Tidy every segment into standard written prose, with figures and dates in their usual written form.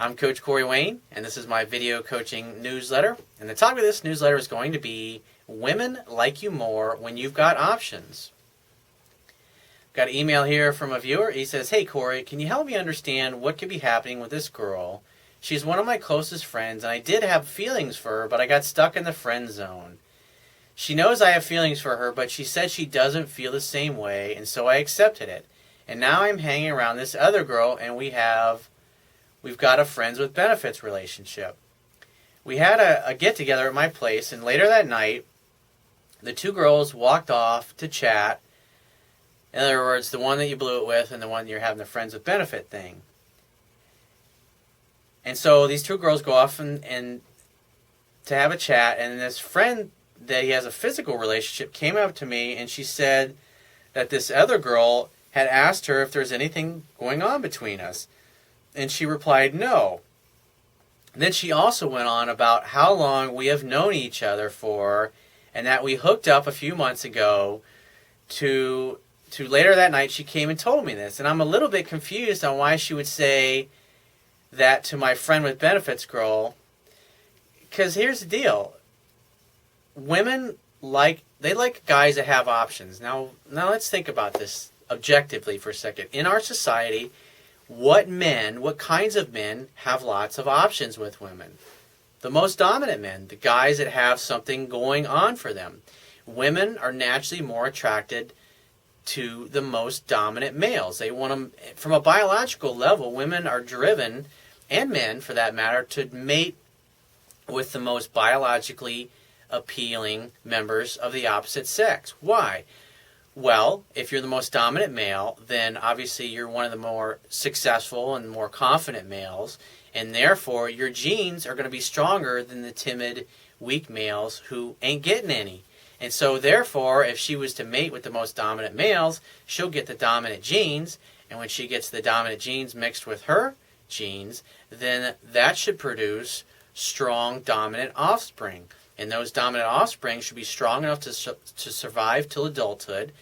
I'm Coach Corey Wayne, and this is my video coaching newsletter. And the topic of this newsletter is going to be Women Like You More When You've Got Options. Got an email here from a viewer. He says, "Hey Corey, can you help me understand what could be happening with this girl? She's one of my closest friends, and I did have feelings for her, but I got stuck in the friend zone. She knows I have feelings for her, but she said she doesn't feel the same way, and so I accepted it. And now I'm hanging around this other girl, and we've got a friends with benefits relationship. We had a get-together at my place, and later that night, the two girls walked off to chat. In other words, the one that you blew it with and the one you're having the friends with benefit thing. And so these two girls go off and to have a chat, and this friend that he has a physical relationship came up to me, and she said that this other girl had asked her if there's anything going on between us. And she replied, no. Then she also went on about how long we have known each other for, and that we hooked up a few months ago. To later that night, she came and told me this. And I'm a little bit confused on why she would say that to my friend with benefits girl. Because here's the deal. Women like guys that have options. Now let's think about this objectively for a second. In our society, what kinds of men have lots of options with women? The most dominant men, the guys that have something going on for them. Women are naturally more attracted to the most dominant males. They want them, from a biological level, women are driven, and men for that matter, to mate with the most biologically appealing members of the opposite sex. Why? Well, if you're the most dominant male, then obviously you're one of the more successful and more confident males, and therefore your genes are going to be stronger than the timid, weak males who ain't getting any. And so therefore, if she was to mate with the most dominant males, she'll get the dominant genes, and when she gets the dominant genes mixed with her genes, then that should produce strong, dominant offspring. And those dominant offspring should be strong enough to survive till adulthood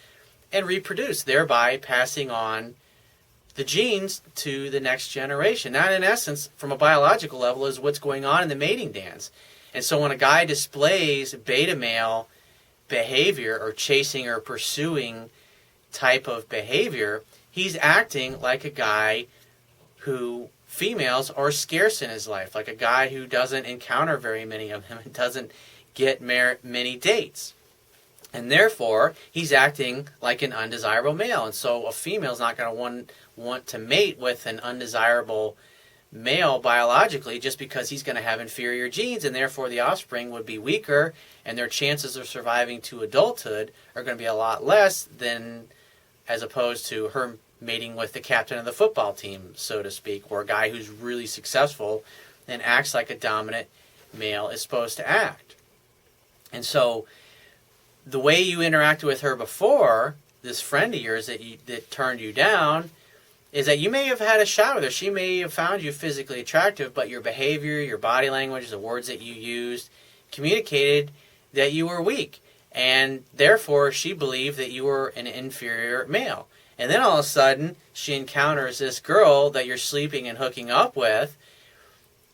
and reproduce, thereby passing on the genes to the next generation. That, in essence, from a biological level, is what's going on in the mating dance. And so when a guy displays beta male behavior or chasing or pursuing type of behavior, he's acting like a guy who females are scarce in his life, like a guy who doesn't encounter very many of them and doesn't get many dates. And therefore, he's acting like an undesirable male. And so a female's not going to want to mate with an undesirable male biologically just because he's going to have inferior genes, and therefore the offspring would be weaker, and their chances of surviving to adulthood are going to be a lot less than as opposed to her mating with the captain of the football team, so to speak, or a guy who's really successful and acts like a dominant male is supposed to act. And so the way you interacted with her before, this friend of yours that turned you down, is that you may have had a shot with her. She may have found you physically attractive, but your behavior, your body language, the words that you used communicated that you were weak. And therefore, she believed that you were an inferior male. And then all of a sudden, she encounters this girl that you're sleeping and hooking up with,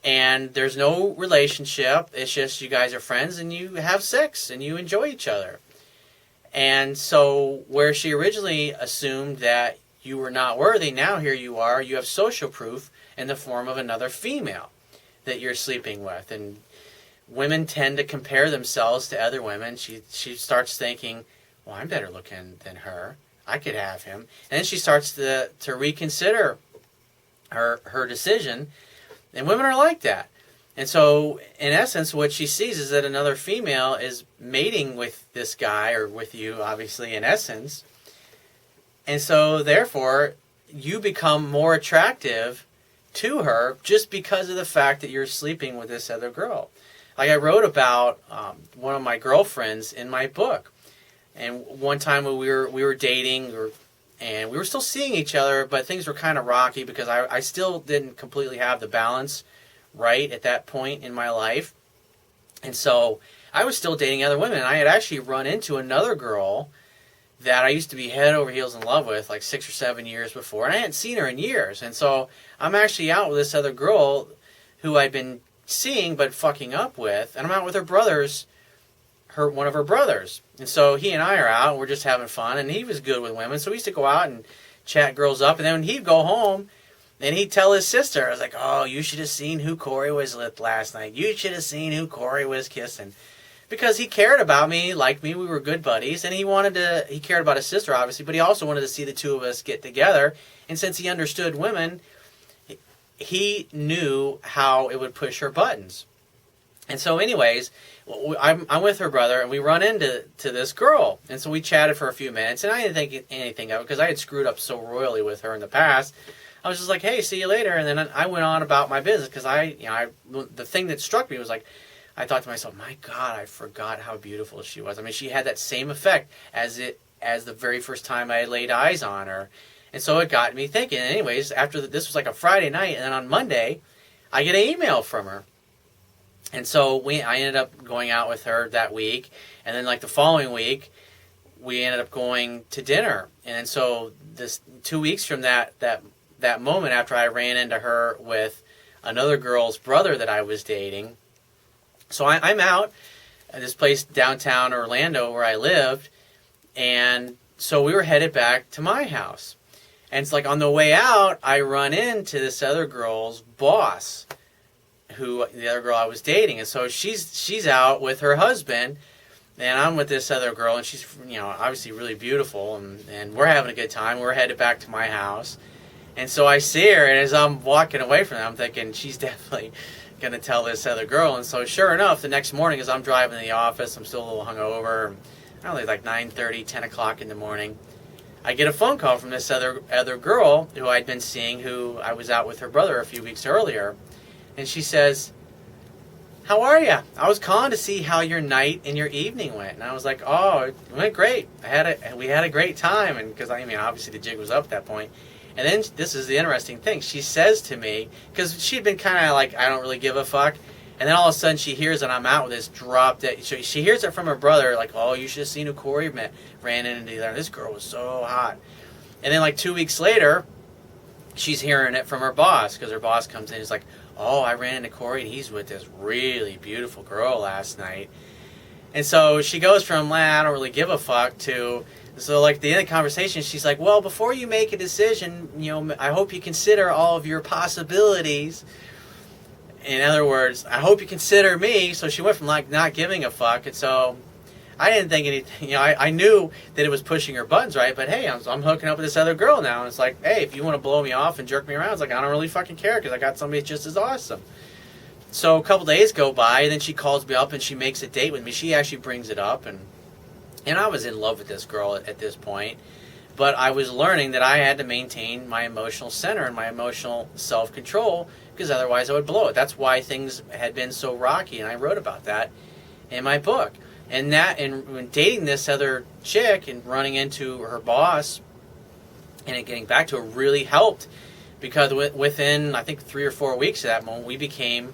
and there's no relationship. It's just you guys are friends and you have sex and you enjoy each other. And so where she originally assumed that you were not worthy, now here you are. You have social proof in the form of another female that you're sleeping with. And women tend to compare themselves to other women. She starts thinking, well, I'm better looking than her. I could have him. And then she starts to reconsider her decision. And women are like that. And so, in essence, what she sees is that another female is mating with this guy, or with you, obviously, in essence. And so, therefore, you become more attractive to her just because of the fact that you're sleeping with this other girl. Like I wrote about one of my girlfriends in my book. And one time when we were dating, and we were still seeing each other, but things were kind of rocky because I still didn't completely have the balance right at that point in my life. And so I was still dating other women. I had actually run into another girl that I used to be head over heels in love with like 6 or 7 years before, and I hadn't seen her in years. And so I'm actually out with this other girl who I'd been seeing but fucking up with, and I'm out with one of her brothers. And so he and I are out, and we're just having fun, and he was good with women, so we used to go out and chat girls up, and then when he'd go home, and he'd tell his sister, I was like, oh, you should have seen who Corey was with last night. You should have seen who Corey was kissing. Because he cared about me, liked me, we were good buddies, and he cared about his sister, obviously, but he also wanted to see the two of us get together, and since he understood women, he knew how it would push her buttons. And so anyways, I'm with her brother, and we run into this girl. And so we chatted for a few minutes, and I didn't think anything of it because I had screwed up so royally with her in the past. I was just like, hey, see you later. And then I went on about my business because the thing that struck me was like, I thought to myself, my God, I forgot how beautiful she was. I mean, she had that same effect as the very first time I laid eyes on her. And so it got me thinking. Anyways, this was like a Friday night, and then on Monday, I get an email from her. And so I ended up going out with her that week, and then like the following week, we ended up going to dinner. And then so this 2 weeks from that moment after I ran into her with another girl's brother that I was dating, so I'm out at this place downtown Orlando where I lived, and so we were headed back to my house. And it's like on the way out, I run into this other girl's boss, the other girl I was dating. And so she's out with her husband, and I'm with this other girl, and she's, obviously really beautiful, and we're having a good time. We're headed back to my house. And so I see her, and as I'm walking away from her, I'm thinking, she's definitely going to tell this other girl. And so sure enough, the next morning as I'm driving to the office, I'm still a little hungover, I don't know, like 9:30, 10 o'clock in the morning, I get a phone call from this other girl who I'd been seeing, who I was out with her brother a few weeks earlier. And she says, how are you? I was calling to see how your night and your evening went. And I was like, oh, it went great. We had a great time. And because, obviously the jig was up at that point. And then this is the interesting thing. She says to me, because she'd been kind of like, I don't really give a fuck. And then all of a sudden she hears that I'm out with this drop dead. She hears it from her brother, like, oh, you should have seen who Corey ran into there. This girl was so hot. And then like 2 weeks later, she's hearing it from her boss, because her boss comes in and is like, oh, I ran into Corey, and he's with this really beautiful girl last night. And so she goes from, I don't really give a fuck, to, so like the end of the conversation, she's like, well, before you make a decision, I hope you consider all of your possibilities. In other words, I hope you consider me. So she went from like not giving a fuck, and so I didn't think anything. I knew that it was pushing her buttons, right? But hey, I'm hooking up with this other girl now, and it's like, hey, if you want to blow me off and jerk me around, it's like, I don't really fucking care because I got somebody just as awesome. So a couple days go by, and then she calls me up and she makes a date with me. She actually brings it up, and I was in love with this girl at this point. But I was learning that I had to maintain my emotional center and my emotional self-control, because otherwise I would blow it. That's why things had been so rocky, and I wrote about that in my book. And when dating this other chick and running into her boss and it getting back to it really helped, because within, I think, 3 or 4 weeks of that moment, we became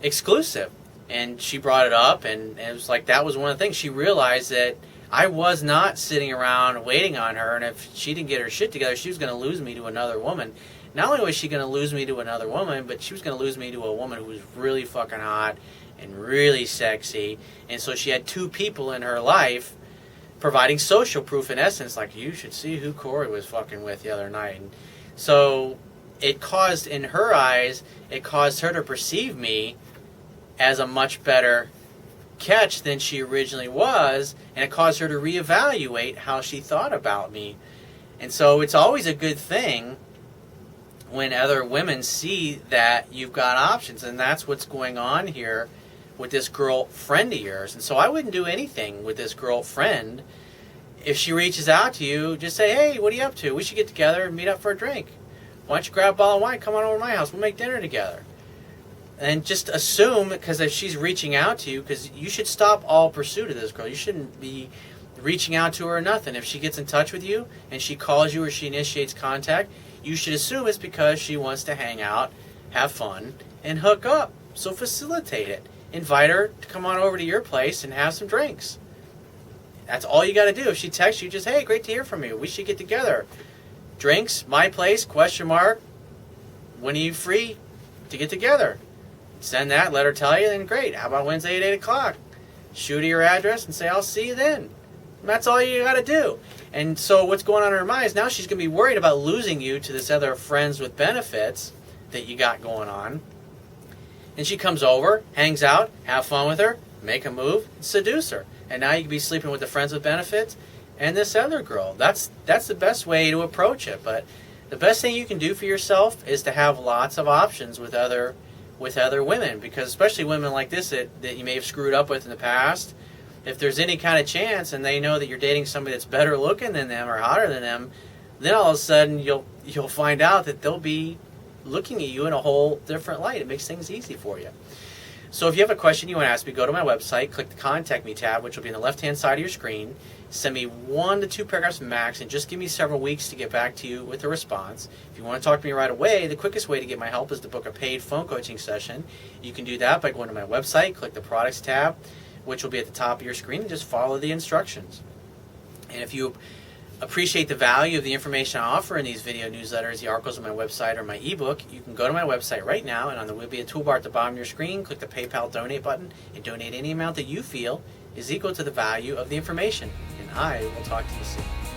exclusive. And she brought it up, and it was like, that was one of the things. She realized that I was not sitting around waiting on her, and if she didn't get her shit together, she was going to lose me to another woman. Not only was she going to lose me to another woman, but she was going to lose me to a woman who was really fucking hot and really sexy. And so she had two people in her life providing social proof, in essence, like, you should see who Corey was fucking with the other night. And so it caused, in her eyes, it caused her to perceive me as a much better catch than she originally was, and it caused her to reevaluate how she thought about me. And so it's always a good thing when other women see that you've got options, and that's what's going on here with this girlfriend of yours. And so I wouldn't do anything with this girlfriend. If she reaches out to you, just say, hey, what are you up to? We should get together and meet up for a drink. Why don't you grab a bottle of wine, come on over to my house, we'll make dinner together. And just assume, because if she's reaching out to you, because you should stop all pursuit of this girl. You shouldn't be reaching out to her or nothing. If she gets in touch with you and she calls you or she initiates contact, you should assume it's because she wants to hang out, have fun, and hook up. So facilitate it. Invite her to come on over to your place and have some drinks. That's all you got to do. If she texts you, just, hey, great to hear from you. We should get together. Drinks, my place, question mark. When are you free to get together? send that, let her tell you, then great. How about Wednesday at 8 o'clock? Shoot her your address and say, I'll see you then. And that's all you got to do. And so what's going on in her mind is now she's going to be worried about losing you to this other friends with benefits that you got going on. And she comes over, hangs out, have fun with her, make a move, seduce her. And now you can be sleeping with the friends with benefits and this other girl. That's the best way to approach it. But the best thing you can do for yourself is to have lots of options with other women, because especially women like this that you may have screwed up with in the past, if there's any kind of chance and they know that you're dating somebody that's better looking than them or hotter than them, then all of a sudden you'll find out that they'll be looking at you in a whole different light. It makes things easy for you. So if you have a question you want to ask me, go to my website, click the Contact Me tab, which will be on the left-hand side of your screen. Send me 1 to 2 paragraphs max, and just give me several weeks to get back to you with a response. If you want to talk to me right away, the quickest way to get my help is to book a paid phone coaching session. You can do that by going to my website, click the Products tab, which will be at the top of your screen, and just follow the instructions. And if you appreciate the value of the information I offer in these video newsletters, the articles on my website, or my ebook, you can go to my website right now, and there will be a toolbar at the bottom of your screen. Click the PayPal donate button and donate any amount that you feel is equal to the value of the information. And I will talk to you soon.